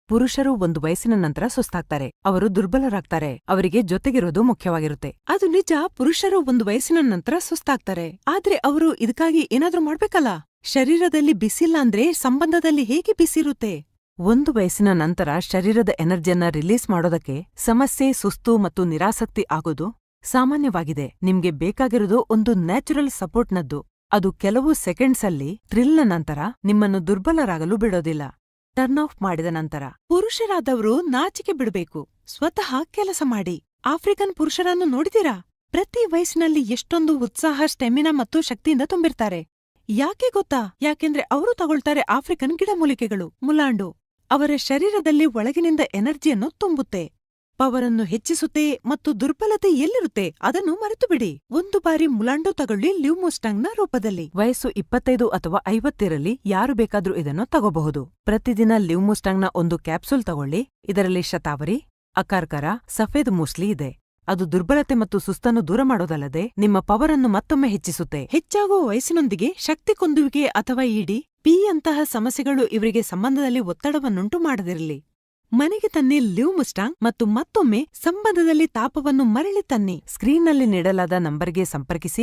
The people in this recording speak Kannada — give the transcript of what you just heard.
ಪುರುಷರು ಒಂದು ವಯಸ್ಸಿನ ನಂತರ ಸುಸ್ತಾಗ್ತಾರೆ, ಅವರು ದುರ್ಬಲರಾಗ್ತಾರೆ, ಅವರಿಗೆ ಜೊತೆಗಿರೋದು ಮುಖ್ಯವಾಗಿರುತ್ತೆ. ಅದು ನಿಜ, ಪುರುಷರು ಒಂದು ವಯಸ್ಸಿನ ನಂತರ ಸುಸ್ತಾಗ್ತಾರೆ, ಆದ್ರೆ ಅವರು ಇದಕ್ಕಾಗಿ ಏನಾದ್ರೂ ಮಾಡ್ಬೇಕಲ್ಲ. ಶರೀರದಲ್ಲಿ ಬಿಸಿಲ್ಲ ಅಂದ್ರೆ ಸಂಬಂಧದಲ್ಲಿ ಹೇಗೆ ಬಿಸಿರುತ್ತೆ? ಒಂದು ವಯಸ್ಸಿನ ನಂತರ ಶರೀರದ ಎನರ್ಜಿಯನ್ನ ರಿಲೀಸ್ ಮಾಡೋದಕ್ಕೆ ಸಮಸ್ಯೆ, ಸುಸ್ತು ಮತ್ತು ನಿರಾಸಕ್ತಿ ಆಗೋದು ಸಾಮಾನ್ಯವಾಗಿದೆ. ನಿಮ್ಗೆ ಬೇಕಾಗಿರೋದು ಒಂದು ನ್ಯಾಚುರಲ್ ಸಪೋರ್ಟ್ನದ್ದು. ಅದು ಕೆಲವು ಸೆಕೆಂಡ್ಸ್ ಅಲ್ಲಿ ಥ್ರಿಲ್ನ ನಂತರ ನಿಮ್ಮನ್ನು ದುರ್ಬಲರಾಗಲು ಬಿಡೋದಿಲ್ಲ. ಟರ್ನ್ ಆಫ್ ಮಾಡಿದ ನಂತರ ಪುರುಷರಾದವರು ನಾಚಿಕೆ ಬಿಡಬೇಕು. ಸ್ವತಃ ಕೆಲಸ ಮಾಡಿ. ಆಫ್ರಿಕನ್ ಪುರುಷರನ್ನು ನೋಡಿದೀರಾ? ಪ್ರತಿ ವಯಸ್ಸಿನಲ್ಲಿ ಎಷ್ಟೊಂದು ಉತ್ಸಾಹ, ಸ್ಟೆಮಿನಾ ಮತ್ತು ಶಕ್ತಿಯಿಂದ ತುಂಬಿರ್ತಾರೆ. ಯಾಕೆ ಗೊತ್ತಾ? ಯಾಕೆಂದ್ರೆ ಅವರು ತಗೊಳ್ತಾರೆ ಆಫ್ರಿಕನ್ ಗಿಡಮೂಲಿಕೆಗಳು, ಮುಲಾಂಡು. ಅವರ ಶರೀರದಲ್ಲಿ ಒಳಗಿನಿಂದ ಎನರ್ಜಿಯನ್ನು ತುಂಬುತ್ತೆ, ಪವರನ್ನು ಹೆಚ್ಚಿಸುತ್ತೆ ಮತ್ತು ದುರ್ಬಲತೆ ಎಲ್ಲಿರುತ್ತೆ ಅದನ್ನು ಮರೆತು ಬಿಡಿ. ಒಂದು ಬಾರಿ ಮುಲಾಂಡು ತಗೊಳ್ಳಿ, ಲ್ಯೂಮುಸ್ಟಾಂಗ್ನ ರೂಪದಲ್ಲಿ. ವಯಸ್ಸು 25 ಅಥವಾ 50 ಇರಲಿ, ಯಾರು ಬೇಕಾದ್ರೂ ಇದನ್ನು ತಗೋಬಹುದು. ಪ್ರತಿದಿನ ಲ್ಯೂಮುಸ್ಟಾಂಗ್ನ ಒಂದು ಕ್ಯಾಪ್ಸೂಲ್ ತಗೊಳ್ಳಿ. ಇದರಲ್ಲಿ ಶತಾವರಿ, ಅಕಾರ್ಕರ, ಸಫೇದ್ ಮೂಸ್ಲಿ ಇದೆ. ಅದು ದುರ್ಬಲತೆ ಮತ್ತು ಸುಸ್ತನ್ನು ದೂರ ಮಾಡೋದಲ್ಲದೆ ನಿಮ್ಮ ಪವರನ್ನು ಮತ್ತೊಮ್ಮೆ ಹೆಚ್ಚಿಸುತ್ತೆ. ಹೆಚ್ಚಾಗುವ ವಯಸ್ಸಿನೊಂದಿಗೆ ಶಕ್ತಿ ಕೊಂದುವಿಕೆ ಅಥವಾ ಇಡಿ ಪಿಯಂತಹ ಸಮಸ್ಯೆಗಳು ಇವರಿಗೆ ಸಂಬಂಧದಲ್ಲಿ ಒತ್ತಡವನ್ನುಂಟು ಮಾಡದಿರಲಿ. ಮನೆಗೆ ತನ್ನಿ ಲ್ಯೂಮುಸ್ಟಾಂಗ್ ಮತ್ತು ಮತ್ತೊಮ್ಮೆ ಸಂಬಂಧದಲ್ಲಿ ತಾಪವನ್ನು ಮರಳಿ ತನ್ನಿ. ಸ್ಕ್ರೀನ್ನಲ್ಲಿ ನೀಡಲಾದ ನಂಬರ್ಗೆ ಸಂಪರ್ಕಿಸಿ.